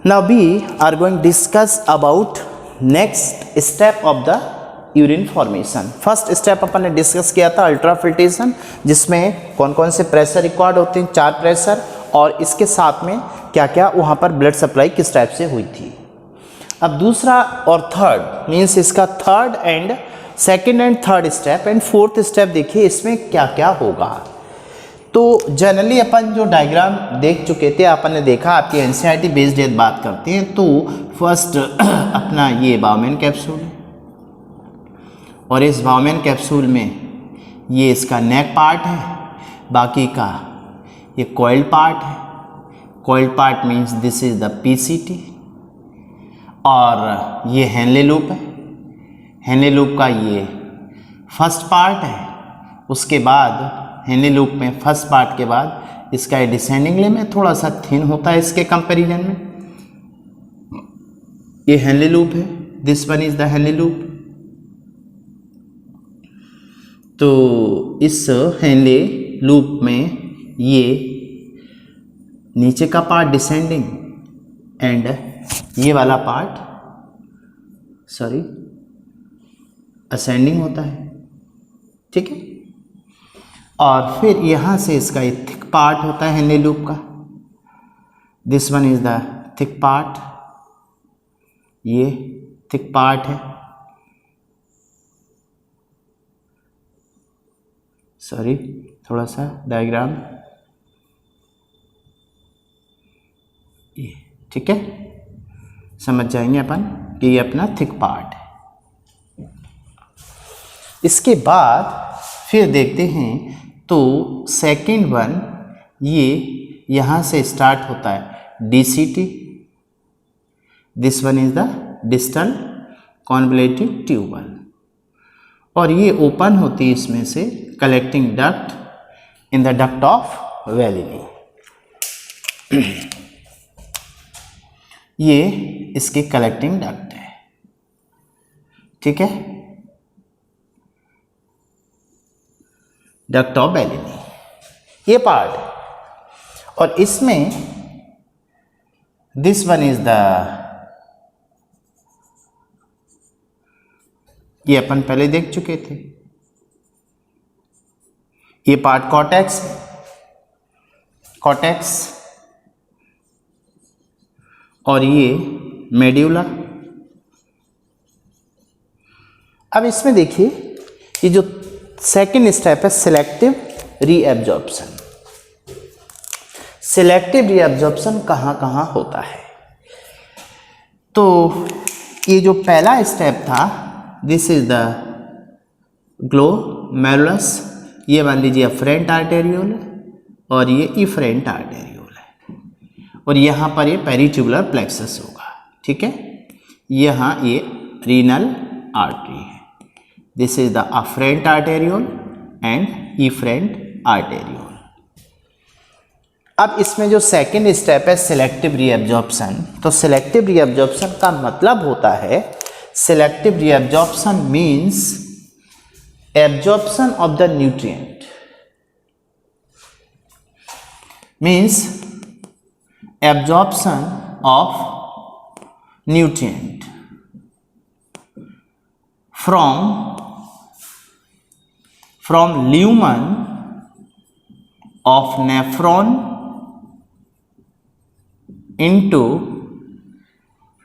Now we are going to discuss about next step of the urine formation. First step अपन ने discuss किया था ultrafiltration, जिसमें कौन कौन से प्रेशर रिक्वायर्ड होते हैं, 4 प्रेशर, और इसके साथ में क्या क्या वहाँ पर ब्लड सप्लाई किस टाइप से हुई थी। अब दूसरा और थर्ड मीन्स इसका third and second and third step and fourth step देखिए इसमें क्या क्या होगा। तो जनरली अपन जो डायग्राम देख चुके थे, अपन ने देखा आपकी एनसीईआरटी बेस्ड यदि बात करते हैं तो फर्स्ट अपना ये बाउमेन कैप्सूल है, और इस बाउमेन कैप्सूल में ये इसका नेक पार्ट है, बाकी का ये कॉइल्ड पार्ट है। Coiled part means this is the PCT, और ये हेनले लूप है। हेनले लूप का ये फर्स्ट पार्ट है। उसके बाद हेनले लूप में फर्स्ट पार्ट के बाद इसका ये डिसेंडिंग लिम्ब है, थोड़ा सा थिन होता है इसके कंपैरिजन में। ये हेनले लूप है, this one is the Henle loop. तो इस हेनले लूप में ये नीचे का पार्ट डिसेंडिंग एंड ये वाला पार्ट असेंडिंग होता है, ठीक है। और फिर यहाँ से इसका ये थिक पार्ट होता है हेनले लूप का, this one is the thick part, ये थिक पार्ट है। थोड़ा सा डायग्राम ये, ठीक है, समझ जाएंगे अपन कि ये अपना थिक पार्ट है। इसके बाद फिर देखते हैं तो सेकेंड वन ये यहाँ से स्टार्ट होता है DCT, this one is the distal convoluted tubule, और ये ओपन होती है इसमें से collecting duct in the duct of Bellini. ये इसकी कलेक्टिंग डक्ट है, ठीक है, डक्ट ऑफ वेलिनी ये पार्ट। और इसमें दिस वन इज द, ये अपन पहले देख चुके थे, ये पार्ट कॉर्टेक्स है, कॉर्टेक्स, और ये मेड्यूला। अब इसमें देखिए ये जो सेकेंड स्टेप है सिलेक्टिव रीएब्जॉर्प्शन। सिलेक्टिव रीएब्जॉर्प्शन कहाँ कहाँ होता है, तो ये जो पहला स्टेप था दिस इज द ग्लोमेरुलस, ये मान लीजिए अफरेंट आर्टेरियोल और ये इफरेंट आर्टेरियोल है, और यहाँ पर ये पेरीट्यूबुलर प्लेक्सस होगा, ठीक है। यहाँ ये रीनल आर्टरी है, this is the afferent arteriole and efferent arteriole. अब इसमें जो सेकेंड स्टेप है सिलेक्टिव रीएब्जॉर्प्शन, तो सिलेक्टिव रीएब्जॉर्प्शन का मतलब होता है, selective reabsorption means absorption of the nutrient, means absorption of nutrient from lumen of nephron into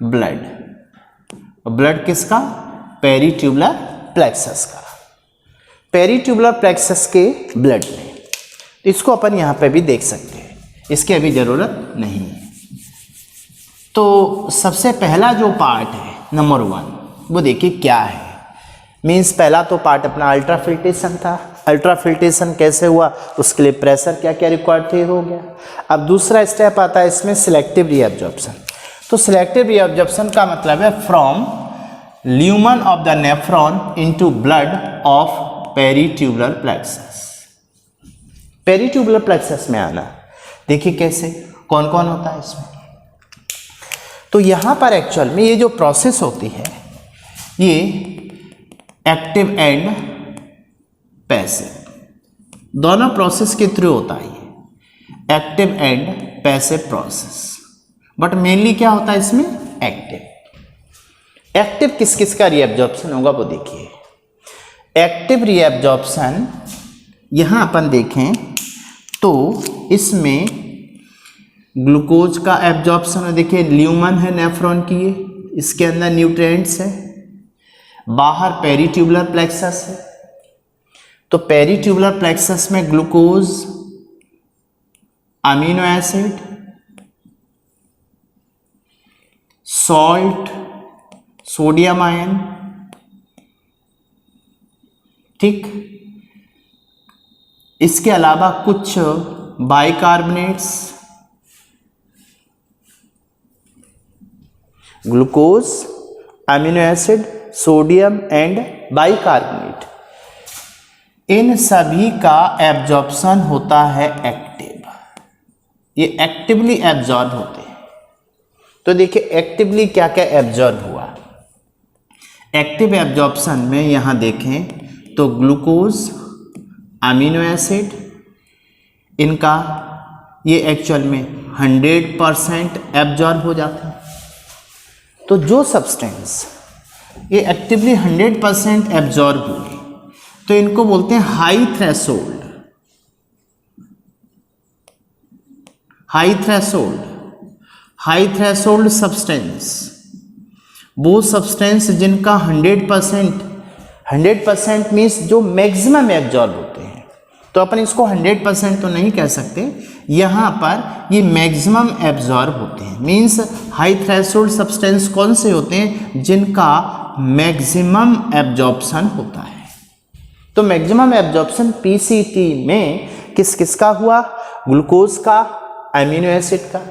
blood। Blood किसका, पेरीट्यूबुलर प्लेक्सस का, पेरीट्यूबुलर प्लेक्सस के ब्लड में। इसको अपन यहाँ पे भी देख सकते हैं, इसकी अभी ज़रूरत नहीं है। तो सबसे पहला जो पार्ट है नंबर 1, वो देखिए क्या है। मीन्स पहला तो पार्ट अपना अल्ट्राफिल्ट्रेशन था। अल्ट्राफिल्ट्रेशन कैसे हुआ, उसके लिए प्रेशर क्या क्या रिक्वायर्ड थे, हो गया। अब दूसरा स्टेप आता है इसमें सिलेक्टिव रीएब्जॉर्प्शन। तो सिलेक्टिव रीएब्जॉर्प्शन का मतलब है from lumen of the nephron into blood of peritubular plexus. Peritubular plexus में आना, देखिए कैसे, कौन कौन होता है इसमें। तो यहाँ पर एक्चुअल में ये जो प्रोसेस होती है ये एक्टिव एंड पैसिव, दोनों प्रोसेस के थ्रू होता है ये, active and passive process. But mainly क्या होता है इसमें, एक्टिव। एक्टिव किस किस का रीएब्जॉर्प्शन होगा वो देखिए। एक्टिव रीएब्जॉर्प्शन यहां अपन देखें तो इसमें ग्लूकोज का एब्जॉर्प्शन है, देखिए ल्यूमन है नेफ्रॉन की, ये इसके अंदर न्यूट्रिएंट्स है, बाहर पेरीट्यूबुलर प्लेक्सस है, तो पेरीट्यूबुलर प्लेक्सस में glucose, amino acid, salt, sodium ion, ठीक, इसके अलावा कुछ bicarbonates, glucose, amino acid, sodium and bicarbonate, इन सभी का एब्जॉर्प्शन होता है एक्टिव। ये एक्टिवली एब्जॉर्ब होते हैं। तो देखिए एक्टिवली क्या क्या एब्जॉर्ब हुआ। एक्टिव एब्जॉर्प्शन में यहां देखें तो ग्लूकोज, अमीनो एसिड, इनका ये एक्चुअल में 100% एब्जॉर्ब हो जाता है। तो जो सब्सटेंस ये एक्टिवली 100% एब्जॉर्ब हुए तो इनको बोलते हैं high threshold. High threshold substance, वो सब्सटेंस जिनका 100% मीन्स जो मैक्सिमम एब्जॉर्ब होते हैं। तो अपन इसको 100% तो नहीं कह सकते, यहाँ पर ये मैक्सिमम एब्जॉर्ब होते हैं। मीन्स हाई थ्रेशोल्ड सब्सटेंस कौन से होते हैं, जिनका मैक्सिमम एब्जॉर्प्शन होता है। तो मैक्सिमम एब्जॉर्प्शन पीसीटी में किस किस का हुआ, ग्लूकोज का, अमीनो एसिड का।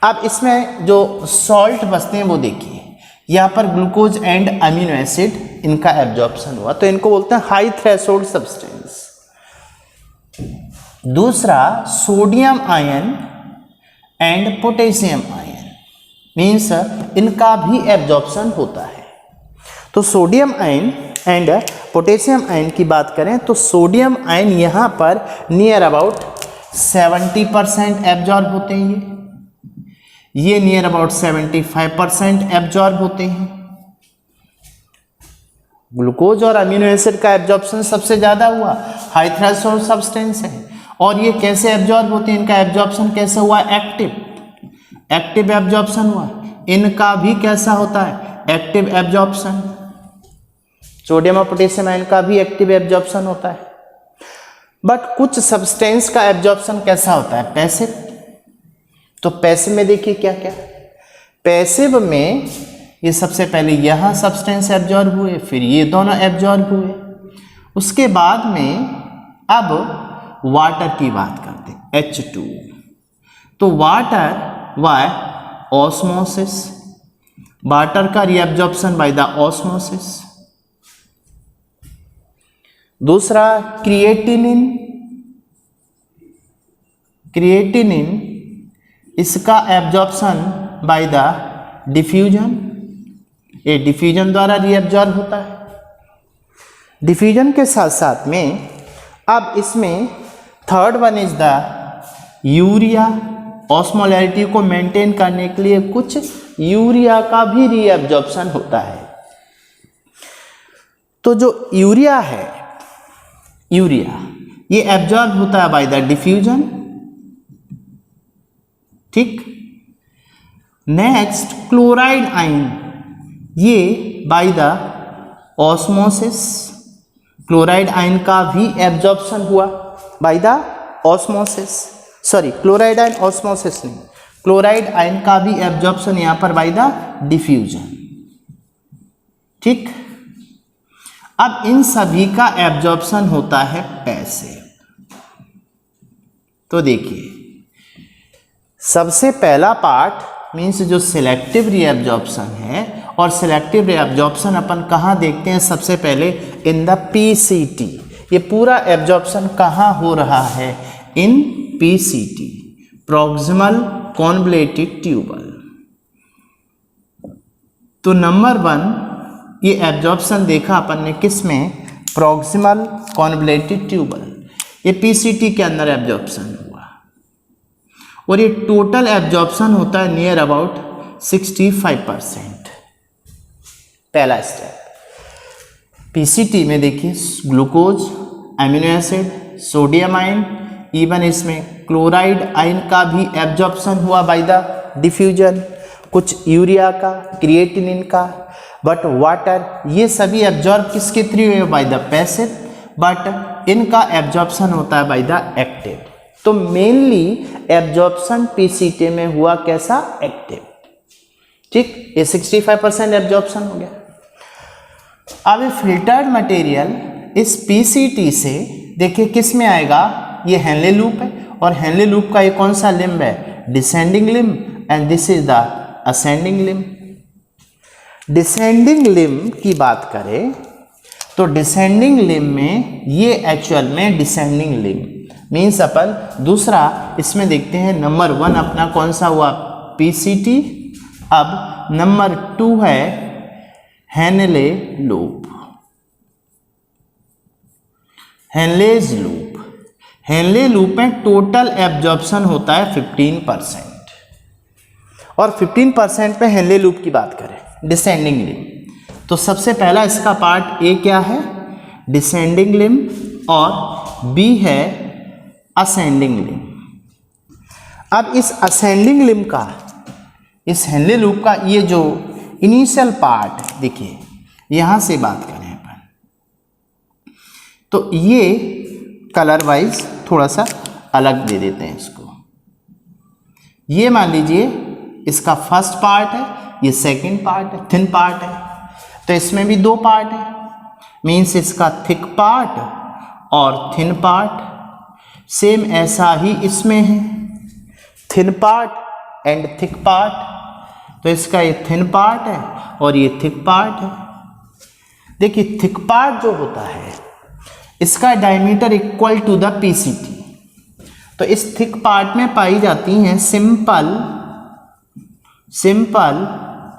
अब इसमें जो सॉल्ट बचते हैं वो देखिए, यहाँ पर ग्लूकोज एंड अमीनो एसिड इनका एब्जॉर्प्शन हुआ, तो इनको बोलते हैं हाई थ्रेशोल्ड सब्सटेंस। दूसरा sodium ion and potassium ion, means इनका भी एब्जॉर्प्शन होता है। तो sodium ion and potassium ion की बात करें तो सोडियम आयन यहाँ पर नियर अबाउट 70% एब्जॉर्ब होते हैं, ये नियर अबाउट 75% एब्जॉर्ब होते हैं। ग्लूकोज और अमीनो एसिड का एब्जॉर्प्शन सबसे ज़्यादा हुआ, हाई थ्रेशोल्ड सब्सटेंस है। और ये कैसे एब्जॉर्ब होते हैं, इनका एब्जॉर्प्शन कैसे हुआ, एक्टिव एब्जॉर्प्शन हुआ। इनका भी कैसा होता है, एक्टिव एब्जॉर्प्शन। सोडियम और पोटेशियम आयन का भी एक्टिव एब्जॉर्प्शन होता है। बट कुछ सब्सटेंस का एब्जॉर्प्शन कैसा होता है, पैसिव। तो पैसिव में देखिए क्या क्या, पैसिव में ये सबसे पहले यहाँ सब्सटेंस एब्जॉर्ब हुए, फिर ये दोनों एब्जॉर्ब हुए। उसके बाद में अब वाटर की बात करते हैं, H2। तो वाटर वाय ऑस्मोसिस, वाटर का रीएब्जॉर्प्शन बाय द ऑस्मोसिस। दूसरा क्रिएटिनिन, इसका एब्जॉर्प्शन बाय द डिफ्यूजन, ये डिफ्यूजन द्वारा रीएब्जॉर्ब होता है। डिफ्यूजन के साथ साथ में अब इसमें third one is the urea. Osmolarity को मेंटेन करने के लिए कुछ यूरिया का भी रीएब्जॉर्प्शन होता है। तो जो यूरिया है, यूरिया ये एब्जॉर्ब होता है बाय द डिफ्यूजन, ठीक। नेक्स्ट क्लोराइड आयन, ये by the osmosis, chloride ion का भी एब्जॉर्प्शन हुआ by the osmosis. Sorry, chloride ion osmosis नहीं, क्लोराइड आयन का भी एब्जॉर्प्शन यहां पर बाय द डिफ्यूजन, ठीक। अब इन सभी का एब्जॉर्प्शन होता है पैसिव। तो देखिए सबसे पहला पार्ट मीन्स जो सिलेक्टिव रीएब्जॉर्प्शन है, और सिलेक्टिव रीएब्जॉर्प्शन अपन कहाँ देखते हैं, सबसे पहले इन द पीसीटी। ये पूरा एब्जॉर्प्शन कहाँ हो रहा है, इन पीसीटी, प्रॉक्सिमल कॉन्वोल्यूटेड ट्यूबल। तो नंबर 1 ये एब्जॉर्प्शन देखा अपन ने किस में, प्रॉक्सिमल कॉन्वोल्यूटेड ट्यूबल, ये पीसीटी के अंदर एब्जॉर्प्शन हुआ। और ये टोटल एब्जॉर्प्शन होता है नियर अबाउट 65%। पहला स्टेप। पीसीटी में देखिए glucose, amino acid, sodium ion, even इसमें क्लोराइड आयन का भी एब्जॉर्प्शन हुआ बाय द डिफ्यूजन, कुछ यूरिया का, क्रिएटिनिन का, बट वाटर ये सभी एब्जॉर्ब किसके थ्रू हुए? बाय द पैसिव, बट इनका एब्जॉर्प्शन होता है बाय द एक्टिव। तो मेनली एब्जॉर्प्शन पीसीटी में हुआ कैसा? एक्टिव। ठीक, ये 65% एब्जॉर्प्शन हो गया। अब ये फिल्टर्ड मटेरियल इस पीसीटी से देखिए किस में आएगा? ये हेनले लूप है, और हेनले लूप का ये कौन सा लिम्ब है? Descending limb, and this is the ascending limb. Descending limb की बात करें तो डिसेंडिंग लिम्ब में ये एक्चुअल में डिसेंडिंग लिम्ब मीन्स अपन दूसरा इसमें देखते हैं नंबर 1 अपना कौन सा हुआ? पीसीटी। अब नंबर 2 है Henle loop, Henle's loop. Henle loop में टोटल एब्जॉर्प्शन होता है 15%, और 15% पे हेनले लूप की बात करें डिसेंडिंग लिम्ब, तो सबसे पहला इसका पार्ट ए क्या है? डिसेंडिंग लिम्ब, और बी है असेंडिंग लिम्ब। अब इस असेंडिंग लिम्ब का, इस हेनले लूप का ये जो इनिशियल पार्ट है, देखिए यहां से बात करें अपन तो ये कलर वाइज थोड़ा सा अलग दे देते हैं इसको। ये मान लीजिए इसका फर्स्ट पार्ट है, ये सेकंड पार्ट है, थिन पार्ट है, तो इसमें भी 2 पार्ट है, मीन्स इसका थिक पार्ट और थिन पार्ट। सेम ऐसा ही इसमें है, thin part and thick part, तो इसका ये थिन पार्ट है और ये थिक पार्ट है। देखिए थिक पार्ट जो होता है इसका diameter equal to the PCT, तो इस थिक पार्ट में पाई जाती हैं simple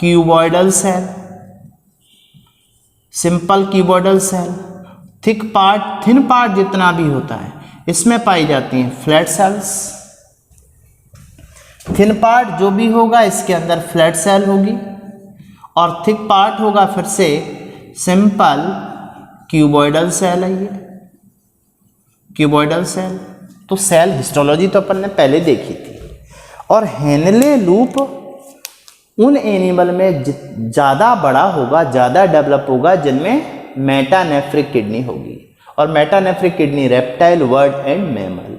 cuboidal cell, simple cuboidal cell. Thick part, thin part जितना भी होता है इसमें पाई जाती हैं फ्लैट सेल्स। थिन पार्ट जो भी होगा इसके अंदर फ्लैट सेल होगी, और थिक पार्ट होगा फिर से सिंपल क्यूबॉइडल सेल है ये, क्यूबॉइडल सेल। तो सेल हिस्टोलॉजी तो अपन ने पहले देखी थी। और हेनले लूप उन एनिमल में ज़्यादा बड़ा होगा, ज़्यादा डेवलप होगा जिनमें मेटानेफ्रिक किडनी होगी, और metanephric kidney reptile, bird and mammal.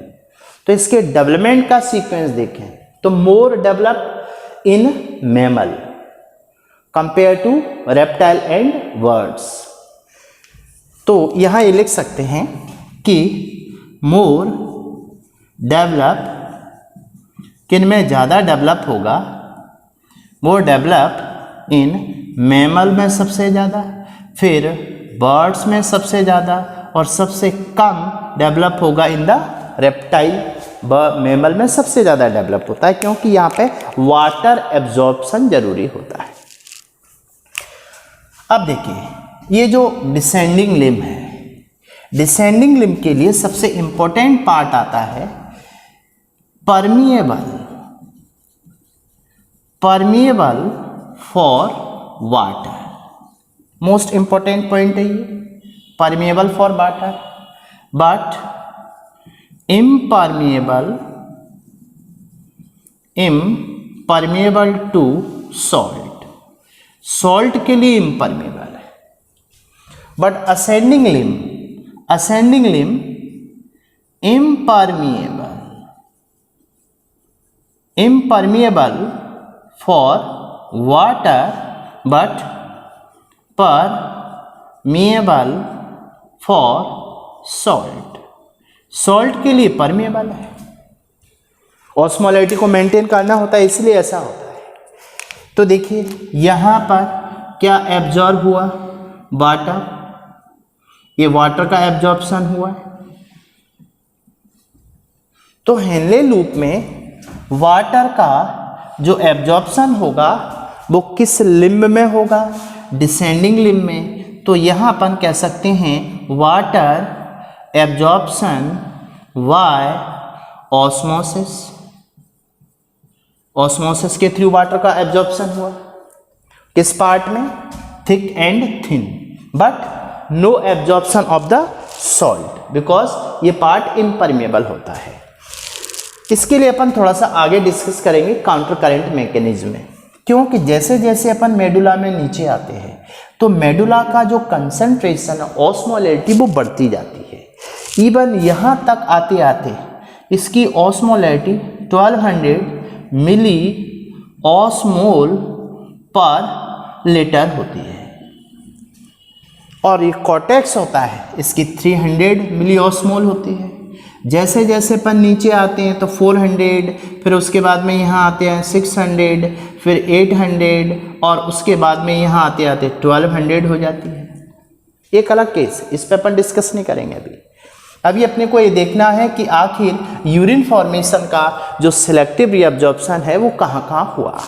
तो इसके डेवलपमेंट का सीक्वेंस देखें तो more develop in mammal compare to reptile and birds. तो यहाँ ये लिख सकते हैं कि मोर डेवलप किन में ज़्यादा डेवलप होगा? मोर डेवलप इन मैमल में सबसे ज़्यादा, फिर बर्ड्स में सबसे ज़्यादा, और सबसे कम डेवलप होगा इन द रेप्टाइल। मैमल में सबसे ज़्यादा डेवलप होता है क्योंकि यहाँ पे वाटर एब्जॉर्प्शन जरूरी होता है। अब देखिए ये जो डिसेंडिंग लिम्ब है, डिसेंडिंग लिम्ब के लिए सबसे इंपॉर्टेंट पार्ट आता है permeable for water. Most important point है ये, permeable for water but impermeable to salt. Salt के लिए इम्परमिएबल है, but ascending limb impermeable for water but permeable for salt. Salt के लिए परमिएबल है, ऑस्मोलैरिटी को मेंटेन करना होता है इसलिए ऐसा होता है। तो देखिए यहाँ पर क्या एब्जॉर्ब हुआ? वाटर, ये वाटर का एब्जॉर्प्शन हुआ है। तो हेनले लूप में वाटर का जो एब्जॉर्प्शन होगा वो किस लिम्ब में होगा? डिसेंडिंग लिम्ब में। तो यहाँ अपन कह सकते हैं water absorption by osmosis, osmosis के थ्रू वाटर का एब्जॉर्प्शन हुआ। किस पार्ट में? Thick and thin, but no absorption of the salt because ये पार्ट इम्परमेबल होता है। इसके लिए अपन थोड़ा सा आगे डिस्कस करेंगे काउंटर करंट मैकेनिज्म में, क्योंकि जैसे जैसे अपन मेडुला में नीचे आते हैं तो मेडुला का जो कंसंट्रेशन है ऑस्मोलैरिटी वो बढ़ती जाती है। इवन यहाँ तक आते आते इसकी ऑस्मोलैरिटी 1200 मिली ऑस्मोल पर लीटर होती है, और ये कॉर्टेक्स होता है इसकी 300 मिली ऑस्मोल होती है। जैसे जैसे अपन नीचे आते हैं तो 400, फिर उसके बाद में यहाँ आते हैं 600, फिर 800, और उसके बाद में यहाँ आते आते 1200 हो जाती है। एक अलग केस, इस पर अपन डिस्कस नहीं करेंगे अभी अपने को ये देखना है कि आखिर यूरिन फॉर्मेशन का जो सिलेक्टिव रीअब्जॉर्प्शन है वो कहाँ कहाँ हुआ।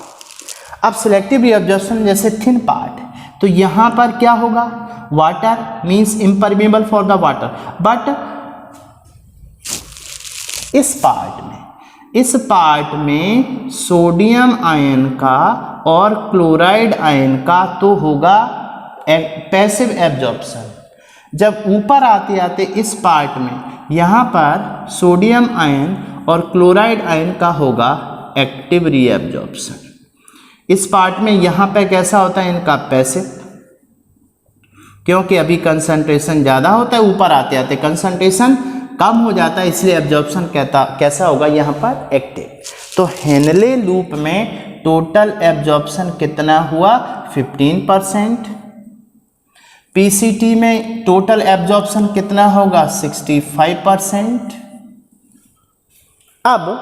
अब सिलेक्टिव रीअब्जॉर्प्शन जैसे थिन पार्ट, तो यहाँ पर क्या होगा? Water means impermeable for the water, but इस पार्ट में सोडियम आयन का और क्लोराइड आयन का तो होगा पैसिव एब्जॉर्प्शन। जब ऊपर आते आते इस पार्ट में यहाँ पर सोडियम आयन और क्लोराइड आयन का होगा एक्टिव रीअब्जॉर्प्शन। इस पार्ट में यहाँ पे कैसा होता है इनका? पैसिव, क्योंकि अभी कंसंट्रेशन ज़्यादा होता है, ऊपर आते आते कंसंट्रेशन कम हो जाता है, इसलिए एब्जॉर्प्शन कैसा होगा यहाँ पर? एक्टिव। तो हेनले लूप में टोटल एब्जॉर्प्शन कितना हुआ? 15%। पीसीटी में टोटल एब्जॉर्प्शन कितना होगा? 65%। अब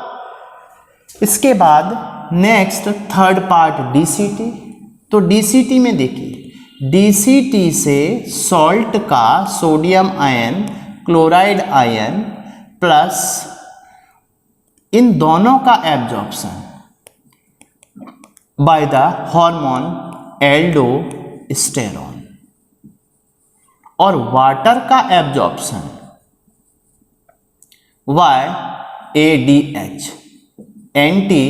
इसके बाद नेक्स्ट थर्ड पार्ट डीसीटी। तो डीसीटी में देखिए, डीसीटी से सॉल्ट का sodium ion, chloride ion plus इन दोनों का absorption by the hormone aldosterone, और वाटर का absorption YADH, anti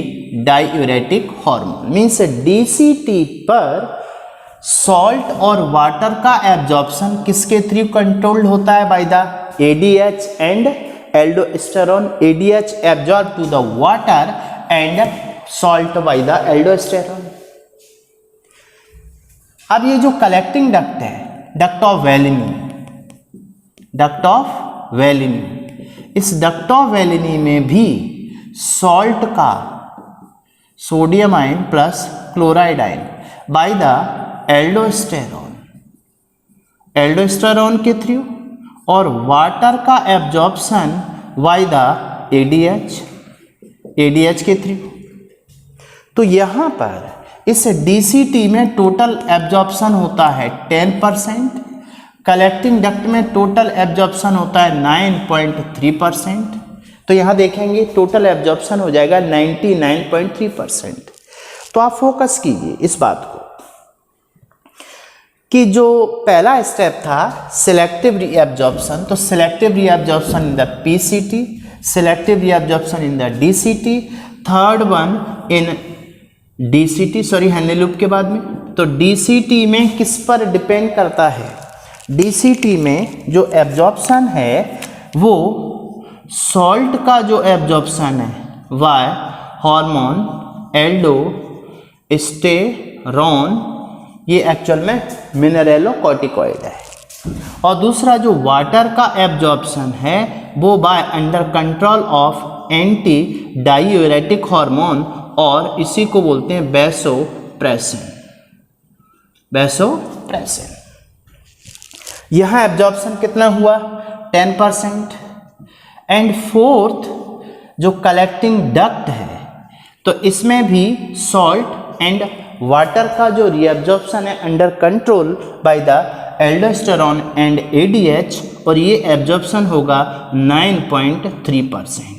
diuretic hormone. Means DCT पर सॉल्ट और वाटर का एब्जॉर्प्शन किसके थ्रू कंट्रोल्ड होता है? By the ADH and aldosterone. ADH absorb to the water and salt by the aldosterone. अब ये जो कलेक्टिंग डक्ट है, डक्ट ऑफ वेलिनी, इस डक्ट ऑफ वेलिनी में भी सॉल्ट का sodium ion plus chloride ion bye the aldosterone के थ्रू, और वाटर का एब्जॉर्प्शन बाय द ADH के थ्रू। तो यहाँ पर इस डीसीटी में टोटल एब्जॉर्प्शन होता है 10%, कलेक्टिंग डक्ट में टोटल एब्जॉर्प्शन होता है 9.3%। तो यहाँ देखेंगे टोटल एब्जॉर्प्शन हो जाएगा 99.3%। तो आप फोकस कीजिए इस बात को कि जो पहला स्टेप था सिलेक्टिव रीअब्जॉर्प्शन, तो selective reabsorption in the PCT, selective reabsorption in the DCT, third one in DCT, sorry Henle loop के बाद में। तो डीसीटी में किस पर डिपेंड करता है? डीसीटी में जो एब्जॉर्प्शन है वो सॉल्ट का जो एब्जॉर्प्शन है वाय हार्मोन एल्डोस्टेरोन, ये एक्चुअल में मिनरेलोकॉर्टिकॉइड है, और दूसरा जो वाटर का एब्जॉर्प्शन है वो by under control of anti diuretic hormone, और इसी को बोलते हैं वैसोप्रेसिन। यहाँ एब्जॉर्प्शन कितना हुआ? 10%। एंड फोर्थ जो कलेक्टिंग डक्ट है, तो इसमें भी सॉल्ट एंड वाटर का जो रीअब्जॉर्प्शन है under control by the aldosterone and ADH, और ये एब्जॉर्प्शन होगा 9.3%।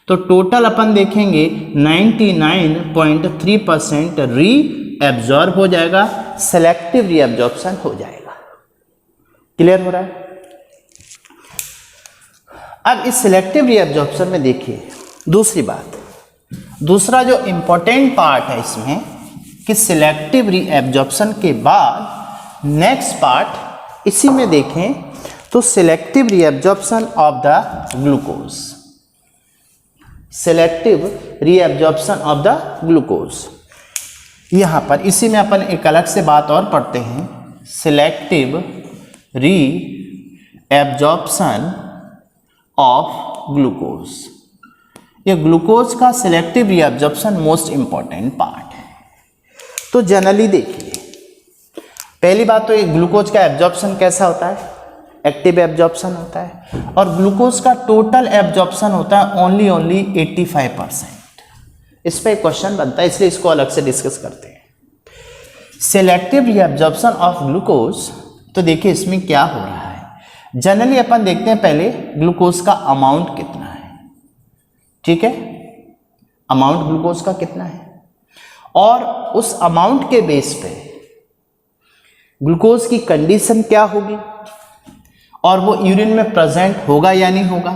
तो टोटल अपन देखेंगे 99.3% रीअब्जॉर्ब हो जाएगा, सेलेक्टिव रीअब्जॉर्प्शन हो जाएगा। क्लियर हो रहा है? अब इस सिलेक्टिव रीअब्जॉर्प्शन में देखिए दूसरी बात, दूसरा जो इम्पोर्टेंट पार्ट है इसमें कि सिलेक्टिव रीएब्जॉर्प्शन के बाद नेक्स्ट पार्ट इसी में देखें तो selective reabsorption of the glucose, selective reabsorption of the glucose. यहाँ पर इसी में अपन एक अलग से बात और पढ़ते हैं, सिलेक्टिव रीएब्जॉर्प्शन ऑफ ग्लूकोज। ये ग्लूकोज का selective reabsorption most important part है। तो जनरली देखिए, पहली बात तो ये ग्लूकोज का एब्जॉर्प्शन कैसा होता है, एक्टिव एब्जॉर्प्शन होता है, और ग्लूकोज का टोटल एब्जॉर्प्शन होता है ओनली 85%। इस पर क्वेश्चन बनता है, इसलिए इसको अलग से डिस्कस करते हैं। सिलेक्टिव रीएब्जॉर्प्शन ऑफ ग्लूकोज, तो देखिए इसमें क्या हो रहा है। जनरली अपन देखते हैं पहले ग्लूकोज का अमाउंट कितना है, ठीक है, अमाउंट ग्लूकोज का कितना है, और उस अमाउंट के बेस पे ग्लूकोज की कंडीशन क्या होगी और वो यूरिन में प्रेजेंट होगा या नहीं होगा,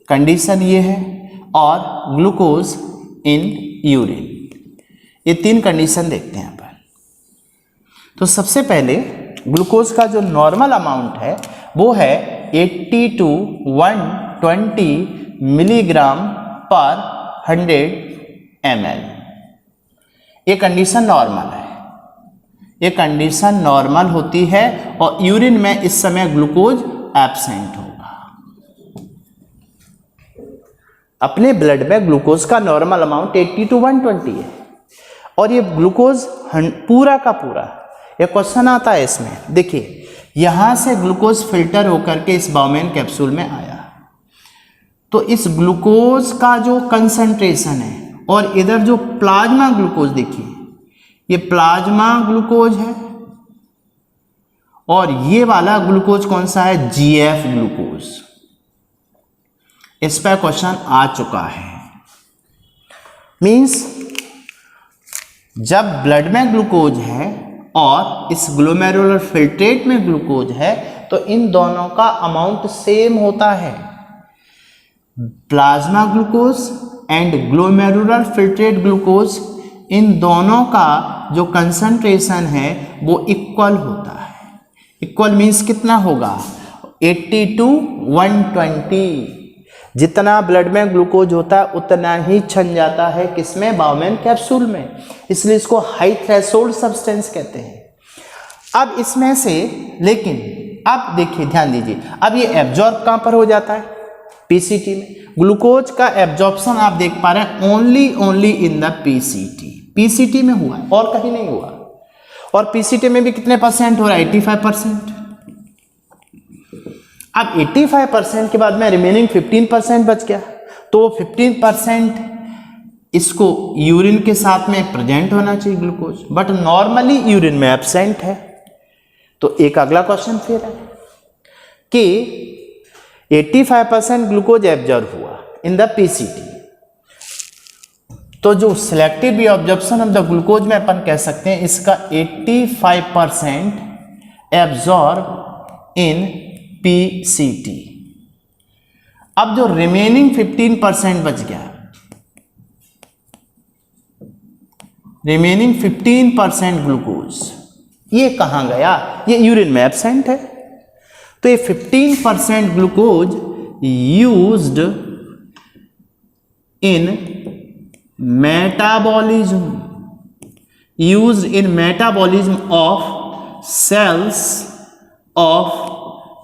कंडीशन ये है, और ग्लूकोज इन यूरिन, ये तीन कंडीशन देखते हैं अपन। तो सबसे पहले ग्लूकोज का जो नॉर्मल अमाउंट है वो है 80 to 120 मिलीग्राम पर 100 ml। ये कंडीशन नॉर्मल है, ये कंडीशन नॉर्मल होती है, और यूरिन में इस समय ग्लूकोज एब्सेंट होगा। अपने ब्लड में ग्लूकोज का नॉर्मल अमाउंट 80 to 120 है, और ये ग्लूकोज पूरा का पूरा, ये क्वेश्चन आता है इसमें, देखिए यहां से ग्लूकोज फिल्टर होकर के इस बाउमेन कैप्सूल में आया, तो इस ग्लूकोज का जो कंसंट्रेशन है, और इधर जो प्लाज्मा ग्लूकोज देखिए, ये प्लाज्मा ग्लूकोज है, और ये वाला ग्लूकोज कौन सा है, जीएफ ग्लूकोज। इस पर क्वेश्चन आ चुका है। मींस जब ब्लड में ग्लूकोज है और इस ग्लोमेरुलर फिल्ट्रेट में ग्लूकोज है, तो इन दोनों का अमाउंट सेम होता है। Plasma glucose and glomerular filtrate glucose, इन दोनों का जो कंसंट्रेशन है वो इक्वल होता है। इक्वल मीन्स कितना होगा, 80 to 120। जितना ब्लड में ग्लूकोज होता है उतना ही छन जाता है किसमें, बाउमेन कैप्सूल में, इसलिए इसको हाई थ्रेशोल्ड सब्सटेंस कहते हैं। अब इसमें से, लेकिन अब देखिए ध्यान दीजिए, अब ये एब्जॉर्ब कहां पर हो जाता है, पीसीटी में। ग्लूकोज का एब्जॉर्प्शन आप देख पा रहे हैं only in the PCT, PCT में हुआ है और कहीं नहीं हुआ। और पीसीटी में भी कितने परसेंट हो रहा है, 85%। अब 85% के बाद में रिमेनिंग 15% बच गया, तो 15% इसको यूरिन के साथ में प्रेजेंट होना चाहिए ग्लूकोज, बट नॉर्मली यूरिन में एब्सेंट है। तो एक अगला क्वेश्चन फिर है कि 85% ग्लूकोज एब्जॉर्ब हुआ इन द पीसीटी, तो जो selective reabsorption of the glucose में अपन कह सकते हैं इसका 85% एब्जॉर्ब इन पीसीटी। अब जो रिमेनिंग 15% बच गया, रिमेनिंग 15% ग्लूकोज ये कहां गया, ये यूरिन में एब्सेंट है। तो ये 15% glucose used in metabolism, used in metabolism of cells of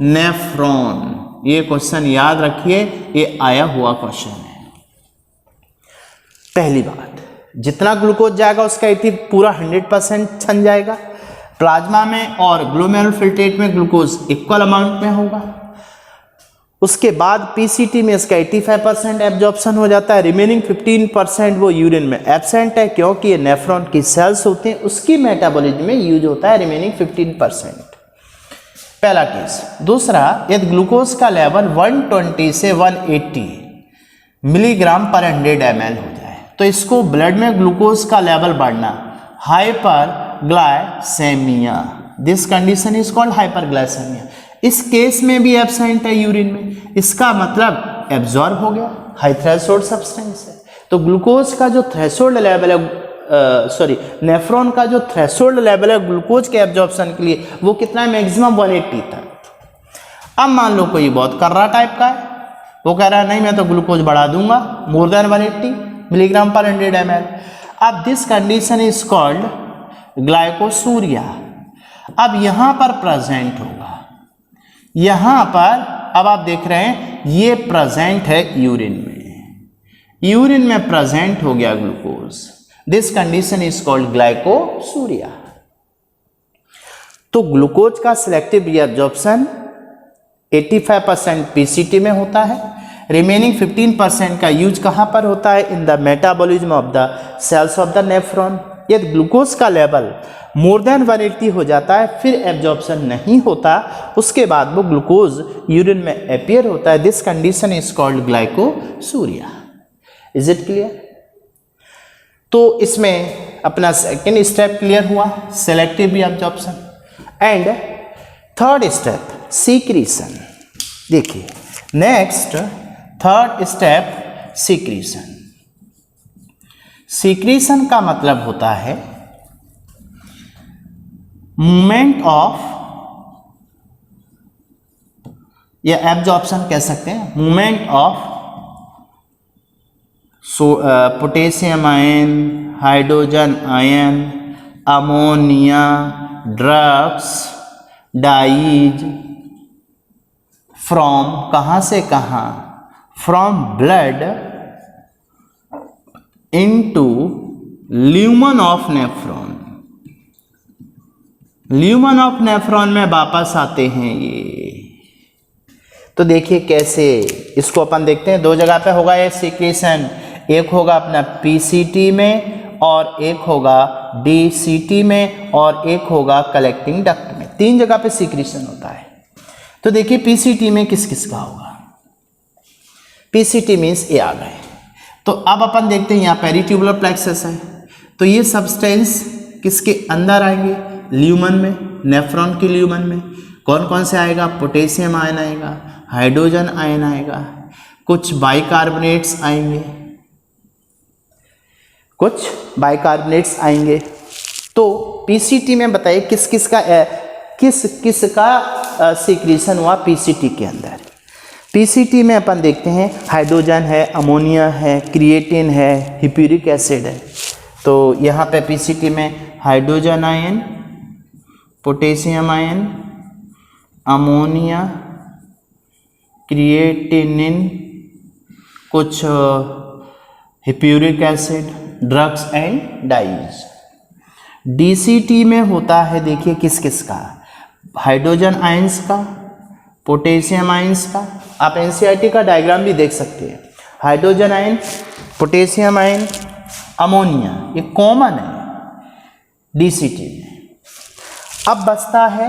nephron. ये क्वेश्चन याद रखिए, ये आया हुआ क्वेश्चन है। पहली बात, जितना ग्लूकोज जाएगा उसका 80 पूरा 100% छन जाएगा। प्लाज्मा में और ग्लोमेरुलर फिल्ट्रेट में ग्लूकोज इक्वल अमाउंट में होगा। उसके बाद पीसीटी में इसका 85% एब्जॉर्प्शन हो जाता है, रिमेनिंग 15% वो यूरिन में एब्सेंट है, क्योंकि ये नेफ्रॉन की सेल्स होती हैं, उसकी मेटाबॉलिज्म में यूज होता है रिमेनिंग 15%। पहला केस। दूसरा, यदि ग्लूकोज का लेवल 120 से 180 मिलीग्राम पर 100 ml हो जाए, तो इसको ब्लड में ग्लूकोज का लेवल बढ़ना, hyperglycaemia, this condition is called hyperglycaemia. इस केस में भी एब्सेंट है यूरिन में, इसका मतलब एब्जॉर्ब हो गया। हाई थ्रेशोल्ड सब्सटेंस है। तो ग्लूकोज का जो थ्रेशोल्ड लेवल है, नेफ्रॉन का जो थ्रेशोल्ड लेवल है ग्लूकोज के एब्जॉर्प्शन के लिए वो कितना है, मैक्सिमम 180 तक। अब मान लो कोई बहुत कर्रा टाइप का है, वो कह रहा है नहीं मैं तो ग्लूकोज बढ़ा दूंगा मोर देन 180 मिलीग्राम पर 100 ml। अब this condition is called glycosuria. अब यहां पर प्रेजेंट होगा, यहां पर अब आप देख रहे हैं ये प्रेजेंट है यूरिन में, यूरिन में प्रेजेंट हो गया glucose. This condition is called glycosuria. तो ग्लूकोज का सिलेक्टिव रीअब्जॉर्प्शन 85% पीसीटी में होता है, रिमेनिंग 15% का यूज कहां पर होता है, in the metabolism of the cells of the nephron. यदि ग्लूकोज का लेवल मोर देन 180 हो जाता है फिर एब्जॉर्प्शन नहीं होता, उसके बाद वो ग्लूकोज यूरिन में अपीयर होता है। This condition is called glycosuria. Is it clear? तो इसमें अपना सेकेंड स्टेप क्लियर हुआ, selective reabsorption. And third step secretion. देखिए next third step secretion. Secretion का मतलब होता है मूवमेंट ऑफ, या एब्जॉर्प्शन कह सकते हैं, movement of potassium ion, hydrogen ion, ammonia, drugs, dyes from कहां से कहां, from blood into lumen of nephron. Lumen of nephron में वापस आते हैं ये। तो देखिए कैसे इसको अपन देखते हैं, दो जगह पे होगा ये सीक्रेशन, एक होगा अपना पीसीटी में और एक होगा डीसीटी में और एक होगा कलेक्टिंग डक्ट में। तीन जगह पे सीक्रेशन होता है। तो देखिए पीसीटी में किस किस का होगा, पीसीटी मीन्स ये आ गए। तो अब अपन देखते हैं यहाँ पेरिट्यूबुलर प्लेक्सस है, तो ये सब्सटेंस किसके अंदर आएंगे, ल्यूमन में, नेफ्रॉन के ल्यूमन में। कौन कौन से आएगा, पोटेशियम आयन आएगा, हाइड्रोजन आयन आएगा, कुछ बाइकार्बोनेट्स आएंगे, कुछ बाइकार्बोनेट्स आएंगे। तो पीसीटी में बताइए किस किस का सीक्रेशन हुआ पीसीटी के अंदर। पीसीटी में अपन देखते हैं हाइड्रोजन है, अमोनिया है, क्रिएटिन है, हिप्यूरिक एसिड है। तो यहाँ पे पीसीटी में hydrogen ion, potassium ion, ammonia, creatinine, कुछ hippuric acid, drugs and dyes. DCT में होता है देखिए किस किस का, हाइड्रोजन आयंस का, पोटेशियम आयंस का। आप एनसीईआरटी का डायग्राम भी देख सकते हैं। Hydrogen ion, potassium ion, ammonia, ये कॉमन है डीसीटी में। अब बचता है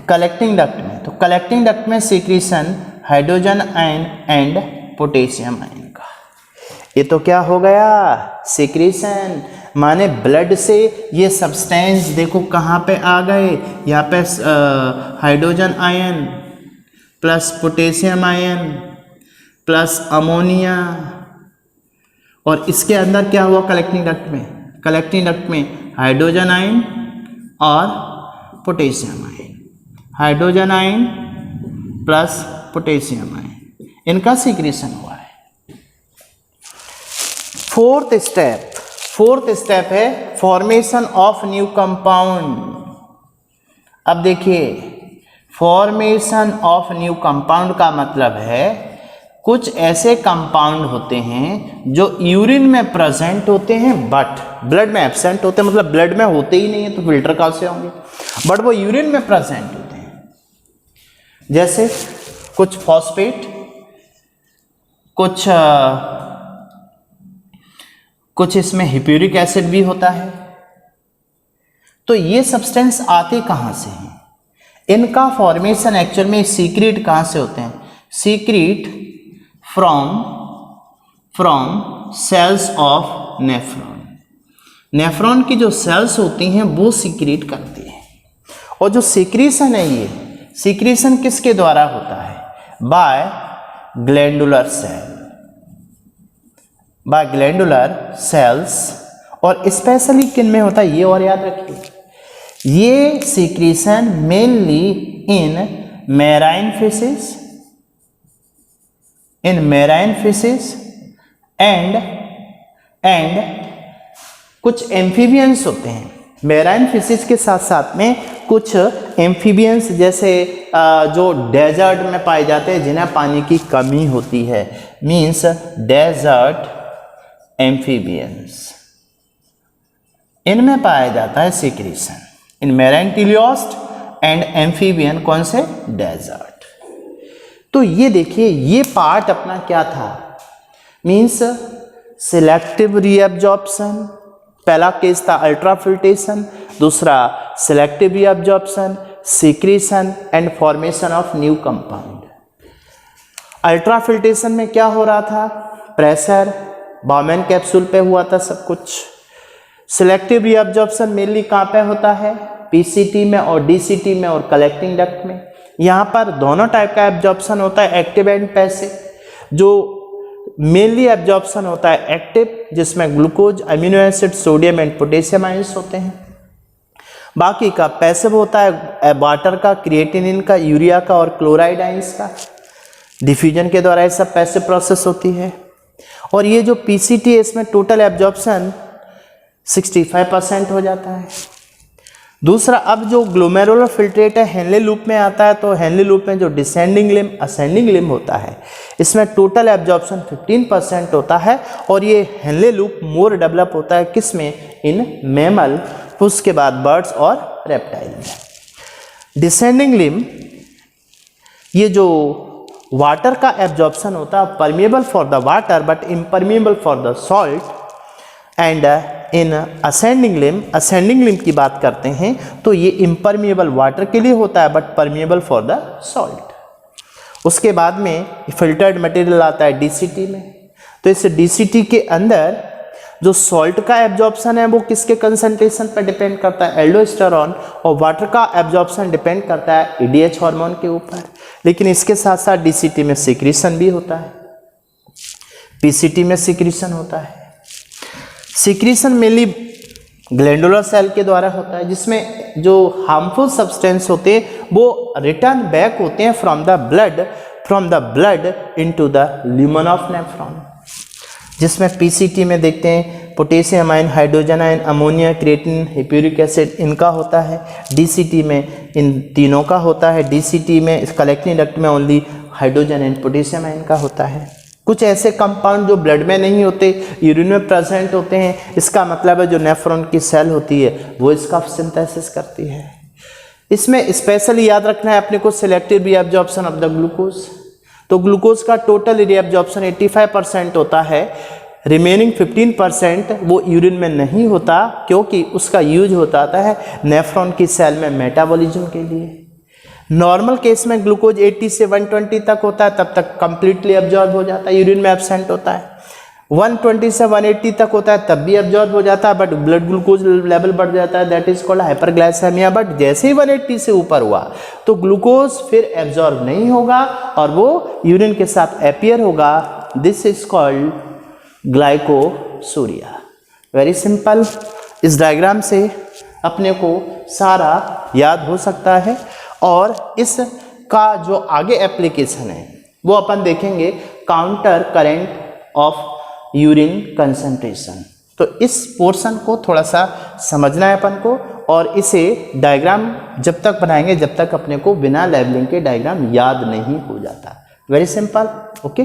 कलेक्टिंग डक्ट में। तो कलेक्टिंग डक्ट में secretion hydrogen ion and potassium ion का। ये तो क्या हो गया, सीक्रेशन, माने ब्लड से ये सब्सटेंस देखो कहाँ पे आ गए, यहाँ पे hydrogen ion plus potassium ion plus ammonia, और इसके अंदर क्या हुआ कलेक्टिंग डक्ट में, कलेक्टिंग डक्ट में हाइड्रोजन आयन और potassium ion, hydrogen ion plus potassium ion, इनका सीक्रेशन हुआ है। फोर्थ स्टेप है फॉर्मेशन ऑफ न्यू कंपाउंड। अब देखिए फॉर्मेशन ऑफ न्यू कंपाउंड का मतलब है कुछ ऐसे कंपाउंड होते हैं जो यूरिन में प्रेजेंट होते हैं बट ब्लड में एब्सेंट होते हैं, मतलब ब्लड में होते ही नहीं है तो फिल्टर कहाँ से होंगे, बट वो यूरिन में प्रेजेंट होते हैं। जैसे कुछ फॉस्फेट, कुछ इसमें हिप्यूरिक एसिड भी होता है। तो ये सब्सटेंस आते कहाँ से हैं, इनका फॉर्मेशन एक्चुअल में सीक्रेट कहाँ से होते हैं, secrete from cells of nephron. Nephron की जो सेल्स होती हैं वो सीक्रेट करती हैं। और जो सीक्रेशन है ये सीक्रेशन किसके द्वारा होता है, by glandular cell. By glandular cells, और स्पेशली किन में होता है ये और याद रखिए, ये secretion mainly in marine fishes and कुछ एम्फीबियंस होते हैं। मैराइन फिशेस के साथ साथ में कुछ एम्फीबियंस जैसे जो डेजर्ट में पाए जाते हैं जिन्हें पानी की कमी होती है, मीन्स डेजर्ट एम्फीबियंस, इनमें पाया जाता है secretion in marine टेलियोस्ट and amphibian, कौन से, डेजर्ट। तो ये देखिए ये पार्ट अपना क्या था, मीन्स सिलेक्टिव रीअब्जॉर्प्शन, पहला केस था अल्ट्राफिल्ट्रेशन, दूसरा selective reabsorption, secretion and formation of new compound. Ultrafiltration में क्या हो रहा था, प्रेशर बाउमैन कैप्सूल पे हुआ था सब कुछ। सिलेक्टिव रीअब्जॉर्प्शन मेनली कहाँ पे होता है, पीसीटी में और डीसीटी में और कलेक्टिंग डक्ट में। यहाँ पर दोनों टाइप का एब्जॉर्प्शन होता है, एक्टिव एंड पैसिव। जो मेनली एब्जॉर्प्शन होता है एक्टिव, जिसमें glucose, amino acid, sodium and potassium ions होते हैं। बाकी का पैसिव होता है वाटर का, क्रिएटिनिन का, यूरिया का और क्लोराइड आयंस का। डिफ्यूजन के द्वारा ये सब पैसिव प्रोसेस होती है। और ये जो पीसीटी है इसमें टोटल एब्जॉर्प्शन 65% हो जाता है। दूसरा, अब जो ग्लोमेरुलर फिल्ट्रेट है हेनले लूप में आता है, तो हेनले लूप में जो डिसेंडिंग लिम, असेंडिंग लिम होता है, इसमें टोटल एब्जॉर्प्शन 15% होता है। और ये हेनले लूप मोर डेवलप होता है किस में, इन मैमल, उसके बाद बर्ड्स और रेप्टाइल में। डिसेंडिंग लिम, ये जो वाटर का एब्जॉर्प्शन होता है, permeable for the water but impermeable for the salt. And in ascending लिम की बात करते हैं तो ये इम्परमिएबल वाटर के लिए होता है but permeable for the salt. उसके बाद में फिल्टर्ड मटेरियल आता है डीसीटी में। तो इस डीसीटी के अंदर जो सॉल्ट का एब्जॉर्प्शन है वो किसके कंसंट्रेशन पर डिपेंड करता है, एल्डोस्टेरॉन, और वाटर का एब्जॉर्प्शन डिपेंड करता है ईडीएच हार्मोन के ऊपर। लेकिन इसके साथ साथ डीसीटी में सिक्रीशन भी होता है, पीसीटी में सिक्रीशन होता है। सिक्रीशन मेनली ग्लैंडुलर सेल के द्वारा होता है, जिसमें जो हार्मफुल सब्सटेंस होते हैं वो रिटर्न बैक होते हैं from the blood into the lumen of nephron. जिसमें पीसीटी में देखते हैं potassium ion, hydrogen ion, ammonia, creatine, hippuric acid, इनका होता है। डीसीटी में इन तीनों का होता है। डीसीटी में कलेक्टिंग डक्ट में only hydrogen and potassium ion का होता है। कुछ ऐसे कंपाउंड जो ब्लड में नहीं होते, यूरिन में प्रेजेंट होते हैं। इसका मतलब है जो नेफ्रॉन की सेल होती है वो इसका सिंथेसिस करती है। इसमें स्पेशली याद रखना है अपने को selective reabsorption of the glucose. तो ग्लूकोज का टोटल रीअब्जॉर्प्शन 85% होता है, रिमेनिंग 15% वो यूरिन में नहीं होता, क्योंकि उसका यूज होता है नेफ्रॉन की सेल में मेटाबॉलिज्म के लिए। नॉर्मल केस में ग्लूकोज 80 से 120 तक होता है, तब तक कंप्लीटली एब्जॉर्ब हो जाता है, यूरिन में एब्सेंट होता है। 120 से 180 तक होता है तब भी एब्जॉर्ब हो जाता है, बट ब्लड ग्लूकोज लेवल बढ़ जाता है, that is called hyperglycaemia. But जैसे ही 180 से ऊपर हुआ तो ग्लूकोज फिर एब्जॉर्ब नहीं होगा और वो यूरिन के साथ अपीयर होगा। This is called glycosuria. Very simple. इस डायग्राम से अपने को सारा याद हो सकता है। और इसका जो आगे एप्लीकेशन है वो अपन देखेंगे, counter current of urine concentration. तो इस पोर्शन को थोड़ा सा समझना है अपन को, और इसे डायग्राम जब तक बनाएंगे जब तक अपने को बिना लेबलिंग के डायग्राम याद नहीं हो जाता। Very simple. ओके।